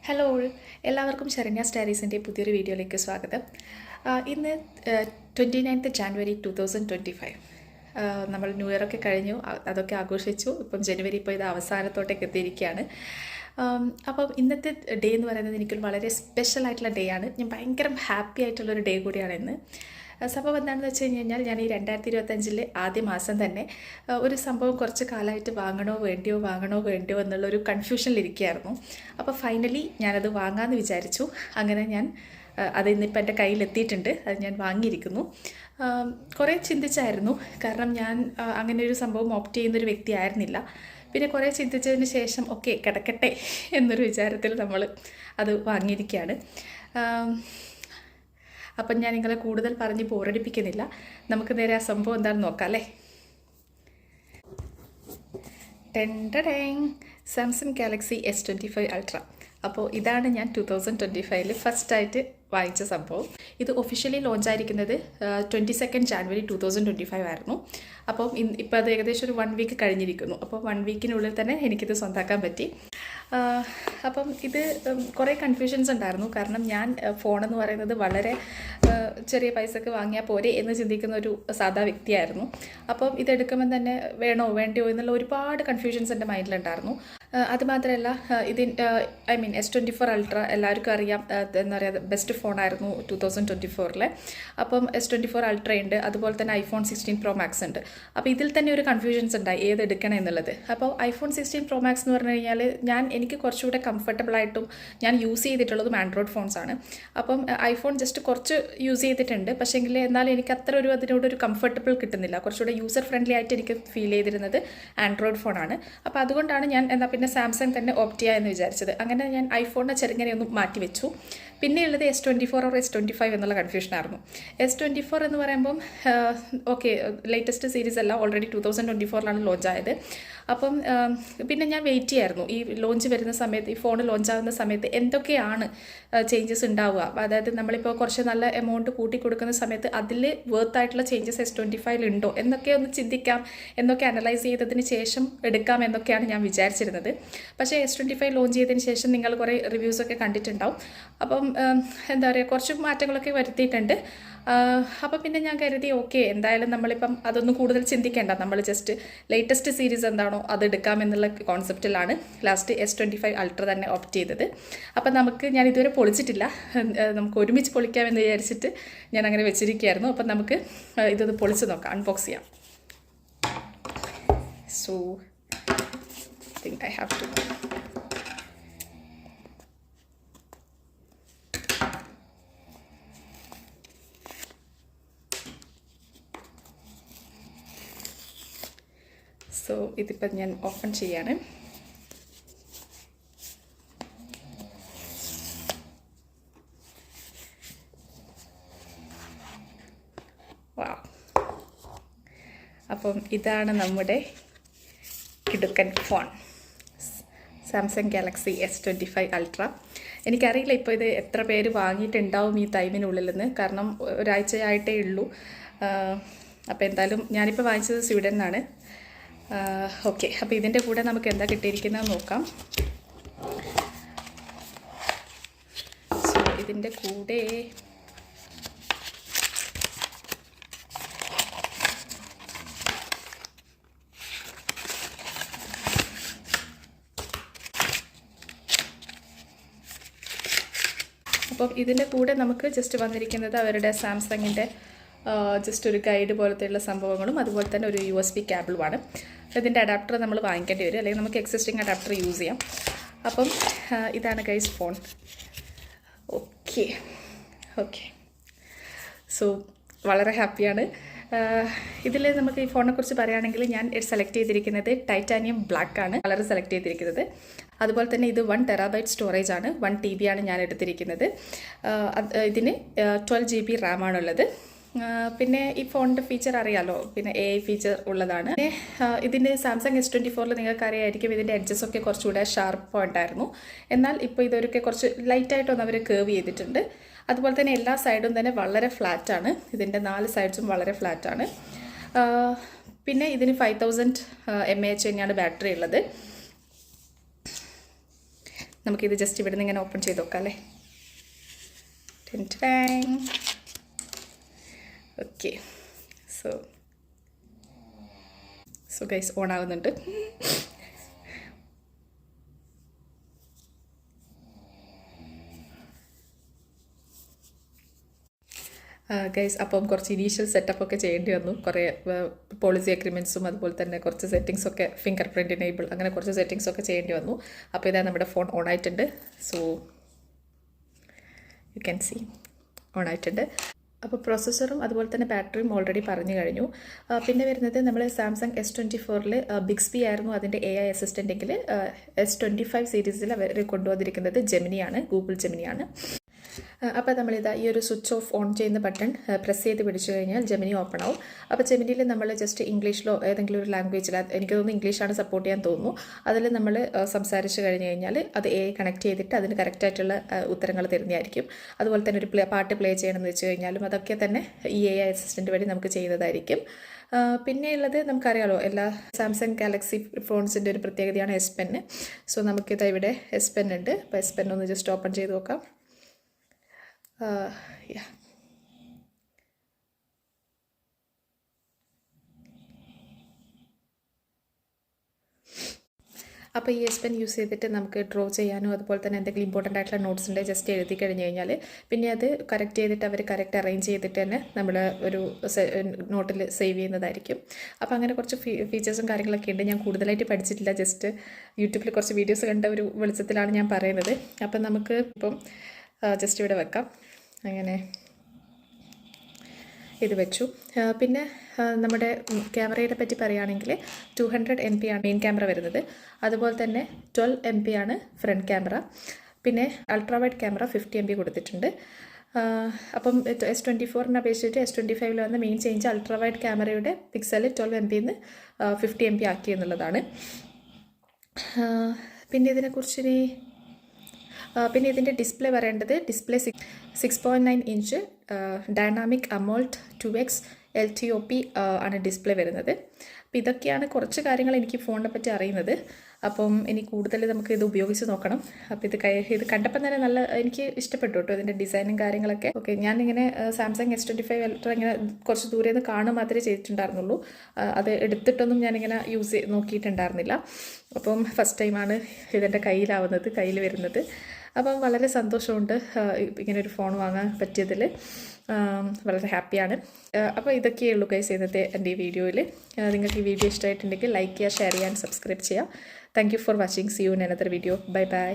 Hello എല്ലാവർക്കും ശരണ്യ സ്റ്റഡീസിൻ്റെ പുതിയൊരു വീഡിയോയിലേക്ക് സ്വാഗതം. ഇന്ന് 29th January 2025. നമ്മൾ ന്യൂ ഇയറൊക്കെ കഴിഞ്ഞു, അതൊക്കെ ആഘോഷിച്ചു. ഇപ്പം ജനുവരി ഇപ്പോൾ ഇത് അവസാനത്തോട്ടേക്ക് എത്തിയിരിക്കുകയാണ്. അപ്പം ഇന്നത്തെ ഡേ എന്ന് പറയുന്നത് എനിക്കൊരു വളരെ സ്പെഷ്യൽ ആയിട്ടുള്ള ഡേ ആണ്. ഞാൻ ഭയങ്കര ഹാപ്പി ആയിട്ടുള്ളൊരു ഡേ കൂടിയാണ് ഇന്ന്. സംഭവം എന്താണെന്ന് വെച്ച് കഴിഞ്ഞാൽ ഞാൻ ഈ 2025 ആദ്യ മാസം തന്നെ ഒരു സംഭവം കുറച്ച് കാലമായിട്ട് വാങ്ങണോ വേണ്ടിയോ എന്നുള്ളൊരു കൺഫ്യൂഷനിലിരിക്കുകയായിരുന്നു. അപ്പോൾ ഫൈനലി ഞാനത് വാങ്ങാമെന്ന് വിചാരിച്ചു. അങ്ങനെ ഞാൻ അത് ഇന്നിപ്പോൾ എൻ്റെ കയ്യിലെത്തിയിട്ടുണ്ട്. അത് ഞാൻ വാങ്ങിയിരിക്കുന്നു. കുറേ ചിന്തിച്ചായിരുന്നു, കാരണം ഞാൻ അങ്ങനെ ഒരു സംഭവം ഓപ്റ്റ് ചെയ്യുന്നൊരു വ്യക്തി ആയിരുന്നില്ല. പിന്നെ കുറേ ചിന്തിച്ചതിന് ശേഷം ഓക്കെ കിടക്കട്ടെ എന്നൊരു വിചാരത്തിൽ നമ്മൾ അത് വാങ്ങിയിരിക്കുകയാണ്. അപ്പം ഞാൻ നിങ്ങളെ കൂടുതൽ പറഞ്ഞ് ബോറടിപ്പിക്കുന്നില്ല. നമുക്ക് നേരെ ആ സംഭവം എന്താണെന്ന് നോക്കാം അല്ലേ. Samsung Galaxy S25 Ultra. അപ്പോൾ ഇതാണ് ഞാൻ 2025 ഫസ്റ്റായിട്ട് വാങ്ങിച്ച സംഭവം. ഇത് ഒഫീഷ്യലി ലോഞ്ച് ആയിരിക്കുന്നത് 22nd January 2025 ആയിരുന്നു. അപ്പം ഇപ്പോൾ അത് ഏകദേശം ഒരു 1 വീക്ക് കഴിഞ്ഞിരിക്കുന്നു. അപ്പോൾ 1 വീക്കിനുള്ളിൽ തന്നെ എനിക്കിത് സ്വന്തമാക്കാൻ പറ്റി. അപ്പം ഇത് കുറേ കൺഫ്യൂഷൻസ് ഉണ്ടായിരുന്നു, കാരണം ഞാൻ ഫോണെന്ന് പറയുന്നത് വളരെ ചെറിയ പൈസക്ക് വാങ്ങിയാൽ പോരെ എന്ന് ചിന്തിക്കുന്ന ഒരു സാധാ വ്യക്തിയായിരുന്നു. അപ്പം ഇതെടുക്കുമ്പോൾ തന്നെ വേണോ വേണ്ടയോ എന്നുള്ള ഒരുപാട് കൺഫ്യൂഷൻസ് എൻ്റെ മൈൻഡിലുണ്ടായിരുന്നു. അതുമാത്രമല്ല S24 Ultra എല്ലാവർക്കും അറിയാം, എന്താ പറയുക, ബെസ്റ്റ് ഫോണായിരുന്നു 2024. അപ്പം S24 Ultra ഉണ്ട്, അതുപോലെ തന്നെ iPhone 16 Pro Max ഉണ്ട്. അപ്പോൾ ഇതിൽ തന്നെ ഒരു കൺഫ്യൂഷൻസ് ഉണ്ടായി ഏത് എടുക്കണം എന്നുള്ളത്. അപ്പോൾ iPhone 16 Pro Max എന്ന് പറഞ്ഞു കഴിഞ്ഞാൽ എനിക്ക് കുറച്ചുകൂടെ കംഫർട്ടബിളായിട്ടും ഞാൻ യൂസ് ചെയ്തിട്ടുള്ളതും ആൻഡ്രോയിഡ് ഫോൺസ് ആണ്. അപ്പം ഐഫോൺ ജസ്റ്റ് കുറച്ച് യൂസ് ചെയ്തിട്ടുണ്ട്, പക്ഷേങ്കിൽ എന്നാലും എനിക്ക് അത്ര അതിനോടൊരു കംഫർട്ടബിൾ കിട്ടുന്നില്ല. കുറച്ചുകൂടെ യൂസർ ഫ്രണ്ട്ലി ആയിട്ട് എനിക്ക് ഫീൽ ചെയ്തിരുന്നത് ആൻഡ്രോയിഡ് ഫോണാണ്. അപ്പോൾ അതുകൊണ്ടാണ് ഞാൻ പിന്നെ സാംസങ് തന്നെ ഓപ്റ്റ് ചെയ്യുക എന്ന് വിചാരിച്ചത്. അങ്ങനെ ഞാൻ ഐഫോണിനെ ചെറുങ്ങനെയൊന്നും മാറ്റി വെച്ചു. പിന്നെയുള്ളത് S24 or S25 എന്നുള്ള കൺഫ്യൂഷനായിരുന്നു. S24 എന്ന് പറയുമ്പം ഓക്കെ ലേറ്റസ്റ്റ് സീരീസ് അല്ല, ഓൾറെഡി 2024 ലോഞ്ച് ആയത്. അപ്പം പിന്നെ ഞാൻ വെയിറ്റ് ചെയ്യായിരുന്നു ഈ ലോഞ്ച് വരുന്ന സമയത്ത്, ഈ ഫോൺ ലോഞ്ചാകുന്ന സമയത്ത് എന്തൊക്കെയാണ് ചേഞ്ചസ് ഉണ്ടാവുക. അതായത് നമ്മളിപ്പോൾ കുറച്ച് നല്ല എമൗണ്ട് കൂട്ടി കൊടുക്കുന്ന സമയത്ത് അതിൽ വേർത്തായിട്ടുള്ള ചേഞ്ചസ് S25 ഉണ്ടോ എന്നൊക്കെ ഒന്ന് ചിന്തിക്കാം, എന്നൊക്കെ അനലൈസ് ചെയ്തതിന് ശേഷം എടുക്കാം എന്നൊക്കെയാണ് ഞാൻ വിചാരിച്ചിരുന്നത്. പക്ഷേ S25 ലോഞ്ച് ചെയ്തതിന് ശേഷം നിങ്ങൾ കുറേ റിവ്യൂസൊക്കെ കണ്ടിട്ടുണ്ടാവും. അപ്പം എന്താ പറയുക, കുറച്ച് മാറ്റങ്ങളൊക്കെ വരുത്തിയിട്ടുണ്ട്. അപ്പോൾ പിന്നെ ഞാൻ കരുതി ഓക്കെ എന്തായാലും നമ്മളിപ്പം അതൊന്നും കൂടുതൽ ചിന്തിക്കേണ്ട, നമ്മൾ ജസ്റ്റ് ലേറ്റസ്റ്റ് സീരീസ് എന്താണോ അത് എടുക്കാമെന്നുള്ള കോൺസെപ്റ്റിലാണ് ലാസ്റ്റ് S25 Ultra തന്നെ ഓപ്റ്റ് ചെയ്തത്. അപ്പം ഞാൻ ഇതുവരെ പൊളിച്ചിട്ടില്ല, നമുക്ക് ഒരുമിച്ച് പൊളിക്കാമെന്ന് വിചാരിച്ചിട്ട് ഞാൻ അങ്ങനെ വെച്ചിരിക്കുകയായിരുന്നു. അപ്പം നമുക്ക് ഇതൊന്ന് പൊളിച്ച് നോക്കാം, അൺബോക്സ് ചെയ്യാം. So I think I have to. So ഇതിപ്പോൾ ഞാൻ ഓപ്പൺ ചെയ്യാണ്. വാവ്, അപ്പം ഇതാണ് നമ്മുടെ കിടുക്കൻ phone, Samsung Galaxy S25 Ultra. എനിക്കറിയില്ല ഇപ്പോൾ ഇത് എത്ര പേര് വാങ്ങിയിട്ടുണ്ടാവും ഈ ടൈമിനുള്ളിലെന്ന്, കാരണം ഒരാഴ്ചയായിട്ടേ ഉള്ളൂ. അപ്പോൾ എന്തായാലും ഞാനിപ്പോൾ വാങ്ങിച്ചത് സ്വീഡനിൽ നിന്നാണ്. ഓക്കെ, അപ്പോൾ ഇതിൻ്റെ കൂടെ നമുക്ക് എന്താ കിട്ടിയിരിക്കുന്നത് നോക്കാം. സോ ഇതിൻ്റെ കൂടെ അപ്പം ഇതിൻ്റെ കൂടെ നമുക്ക് ജസ്റ്റ് വന്നിരിക്കുന്നത് അവരുടെ സാംസങ്ങിൻ്റെ ജസ്റ്റ് ഒരു ഗൈഡ് പോലത്തെയുള്ള സംഭവങ്ങളും അതുപോലെ തന്നെ ഒരു USB കേബിളുമാണ്. ഇതിൻ്റെ അഡാപ്റ്റർ നമ്മൾ വാങ്ങിക്കേണ്ടി വരും, അല്ലെങ്കിൽ നമുക്ക് എക്സിസ്റ്റിംഗ് അഡാപ്റ്റർ യൂസ് ചെയ്യാം. അപ്പം ഇതാണ് ഗൈസ് ഫോൺ. ഓക്കെ, സോ വളരെ ഹാപ്പിയാണ്. ഇതിൽ നമുക്ക് ഈ ഫോണിനെ കുറിച്ച് പറയുകയാണെങ്കിൽ ഞാൻ സെലക്ട് ചെയ്തിരിക്കുന്നത് ടൈറ്റാനിയം ബ്ലാക്ക് ആണ് കളർ സെലക്ട് ചെയ്തിരിക്കുന്നത്. അതുപോലെ തന്നെ ഇത് 1 TB സ്റ്റോറേജ് ആണ്, 1 TB ആണ് ഞാൻ എടുത്തിരിക്കുന്നത്. ഇതിന് 12 GB RAM ആണുള്ളത്. പിന്നെ ഈ ഫോണിൻ്റെ ഫീച്ചർ അറിയാലോ, പിന്നെ AI ഫീച്ചർ ഉള്ളതാണ്. പിന്നെ ഇതിൻ്റെ സാംസങ് S24 നിങ്ങൾക്ക് അറിയാമായിരിക്കും, ഇതിൻ്റെ എഡ്ജസൊക്കെ കുറച്ചുകൂടെ ഷാർപ്പ് ഉണ്ടായിരുന്നു. എന്നാൽ ഇപ്പോൾ ഇതൊക്കെ കുറച്ച് ലൈറ്റായിട്ടൊന്ന് അവർ കേർവ് ചെയ്തിട്ടുണ്ട്. അതുപോലെ തന്നെ എല്ലാ സൈഡും തന്നെ വളരെ ഫ്ലാറ്റാണ്, ഇതിൻ്റെ 4 സൈഡ്സും വളരെ ഫ്ലാറ്റാണ്. പിന്നെ ഇതിന് 5000 mAh തന്നെയാണ് ബാറ്ററി ഉള്ളത്. നമുക്കിത് ജസ്റ്റ് ഇവിടെ നിന്ന് ഇങ്ങനെ ഓപ്പൺ ചെയ്ത് നോക്കാം അല്ലേ. ഓക്കെ, സോ ഗൈസ് ഓൺ ആവുന്നുണ്ട്. ഗൈസ് അപ്പം കുറച്ച് ഇനീഷ്യൽ സെറ്റപ്പൊക്കെ ചെയ്യേണ്ടി വന്നു. കുറേ പോളിസി അഗ്രിമെൻറ്റ്സും അതുപോലെ തന്നെ കുറച്ച് സെറ്റിങ്സൊക്കെ ഫിംഗർ പ്രിൻറ്റ് എനേബിൾ അങ്ങനെ കുറച്ച് സെറ്റിങ്സൊക്കെ ചെയ്യേണ്ടി വന്നു. അപ്പോൾ ഇതാ നമ്മുടെ ഫോൺ ഓൺ ആയിട്ടുണ്ട്. So you can see on ആയിട്ടുണ്ട്. അപ്പോൾ പ്രോസസ്സറും അതുപോലെ തന്നെ ബാറ്ററിയും ഓൾറെഡി പറഞ്ഞു കഴിഞ്ഞു. പിന്നെ വരുന്നത് നമ്മൾ സാംസങ് S24 ബിക്സ്ബി ആയിരുന്നു അതിൻ്റെ AI അസിസ്റ്റൻ്റ് എങ്കിൽ S25 സീരീസിൽ അവർ കൊണ്ടുവന്നിരിക്കുന്നത് ജെമിനിയാണ്, ഗൂഗിൾ ജെമിനിയാണ്. അപ്പോൾ നമ്മളിതാ ഈ ഒരു സ്വിച്ച് ഓഫ് ഓൺ ചെയ്യുന്ന ബട്ടൺ പ്രസ് ചെയ്ത് പിടിച്ചു കഴിഞ്ഞാൽ ജെമിനി ഓപ്പൺ ആവും. അപ്പോൾ ജെമിനിയിൽ നമ്മൾ ജസ്റ്റ് ഇംഗ്ലീഷിലോ ഏതെങ്കിലും ഒരു ലാംഗ്വേജിൽ, എനിക്ക് തോന്നുന്നു ഇംഗ്ലീഷാണ് സപ്പോർട്ട് ചെയ്യാൻ തോന്നുന്നു, അതിൽ നമ്മൾ സംസാരിച്ച് കഴിഞ്ഞ് കഴിഞ്ഞാൽ അത് AI കണക്ട് ചെയ്തിട്ട് അതിന് കറക്റ്റായിട്ടുള്ള ഉത്തരങ്ങൾ തരുന്നതായിരിക്കും. അതുപോലെ തന്നെ ഒരു പാട്ട് പ്ലേ ചെയ്യണമെന്ന് വെച്ച് കഴിഞ്ഞാലും അതൊക്കെ തന്നെ ഈ AI അസിസ്റ്റൻ്റ് വഴി നമുക്ക് ചെയ്യുന്നതായിരിക്കും. പിന്നെയുള്ളത് നമുക്കറിയാലോ, എല്ലാ സാംസങ് ഗാലക്സി ഫോൺസിൻ്റെ ഒരു പ്രത്യേകതയാണ് S Pen. സോ നമുക്കിതാ ഇവിടെ S Pen ഉണ്ട്. അപ്പോൾ S Pen ഒന്ന് ജസ്റ്റ് ഓപ്പൺ ചെയ്ത് നോക്കാം. Yeah. അപ്പോൾ ഈ S Pen യൂസ് ചെയ്തിട്ട് നമുക്ക് ഡ്രോ ചെയ്യാനും അതുപോലെ തന്നെ എന്തെങ്കിലും ഇമ്പോർട്ടൻ്റ് ആയിട്ടുള്ള നോട്ട്സ് ഉണ്ടെങ്കിൽ ജസ്റ്റ് എഴുതി കഴിഞ്ഞ് കഴിഞ്ഞാൽ പിന്നെ അത് കറക്റ്റ് ചെയ്തിട്ട് അവർ കറക്റ്റ് അറേഞ്ച് ചെയ്തിട്ട് തന്നെ നമ്മൾ ഒരു നോട്ടിൽ സേവ് ചെയ്യുന്നതായിരിക്കും. അപ്പോൾ അങ്ങനെ കുറച്ച് ഫീച്ചേഴ്സും കാര്യങ്ങളൊക്കെ ഉണ്ട്. ഞാൻ കൂടുതലായിട്ട് പഠിച്ചിട്ടില്ല, ജസ്റ്റ് യൂട്യൂബിൽ കുറച്ച് വീഡിയോസ് കണ്ട ഒരു വെളിച്ചത്തിലാണ് ഞാൻ പറയുന്നത്. അപ്പം നമുക്ക് ഇപ്പം ജസ്റ്റ് ഇവിടെ വെക്കാം. അങ്ങനെ ഇത് വെച്ചു. പിന്നെ നമ്മുടെ ക്യാമറയെ പറ്റി പറയുകയാണെങ്കിൽ 200 MP ആണ് മെയിൻ ക്യാമറ വരുന്നത്. അതുപോലെ തന്നെ 12 MP ആണ് ഫ്രണ്ട് ക്യാമറ. പിന്നെ അൾട്രാ വൈഡ് ക്യാമറ 50 MP കൊടുത്തിട്ടുണ്ട്. അപ്പം S24 അപേക്ഷിച്ചിട്ട് S25 വന്ന മെയിൻ ചേഞ്ച് അൾട്രാ വൈഡ് ക്യാമറയുടെ പിക്സൽ 12 MP നിന്ന് 50 MP ആക്കി എന്നുള്ളതാണ്. പിന്നെ ഇതിനെക്കുറിച്ച് പിന്നെ ഇതിൻ്റെ ഡിസ്പ്ലേ പറയേണ്ടത്, display 6.9 inch dynamic AMOLED 2x LTOP ആണ് ഡിസ്പ്ലേ വരുന്നത്. അപ്പോൾ ഇതൊക്കെയാണ് കുറച്ച് കാര്യങ്ങൾ എനിക്ക് ഫോണിനെ പറ്റി അറിയുന്നത്. അപ്പം ഇനി കൂടുതൽ നമുക്ക് ഇത് ഉപയോഗിച്ച് നോക്കണം. അപ്പോൾ ഇത് കണ്ടപ്പോൾ തന്നെ നല്ല എനിക്ക് ഇഷ്ടപ്പെട്ടു കേട്ടോ, ഇതിൻ്റെ ഡിസൈനും കാര്യങ്ങളൊക്കെ. ഓക്കെ, ഞാനിങ്ങനെ സാംസങ് S25 അൾട്ര ഇങ്ങനെ കുറച്ച് ദൂരെ നിന്ന് കാണുക മാത്രമേ ചെയ്തിട്ടുണ്ടായിരുന്നുള്ളൂ. അത് എടുത്തിട്ടൊന്നും ഞാനിങ്ങനെ നോക്കിയിട്ടുണ്ടായിരുന്നില്ല. അപ്പം ഫസ്റ്റ് ടൈമാണ് ഇതെൻ്റെ കയ്യിൽ വരുന്നത്. അപ്പം വളരെ സന്തോഷമുണ്ട് ഇങ്ങനൊരു ഫോൺ വാങ്ങാൻ പറ്റിയതിൽ. വളരെ ഹാപ്പിയാണ്. അപ്പോൾ ഇതൊക്കെയേ ഉള്ളൂ ഗൈസ് ഇന്നത്തെ എൻ്റെ ഈ വീഡിയോയിൽ. നിങ്ങൾക്ക് ഈ വീഡിയോ ഇഷ്ടമായിട്ടുണ്ടെങ്കിൽ ലൈക്ക് ചെയ്യുക, ഷെയർ ചെയ്യാൻ, സബ്സ്ക്രൈബ് ചെയ്യുക. Thank you for watching. See you in another video. Bye by.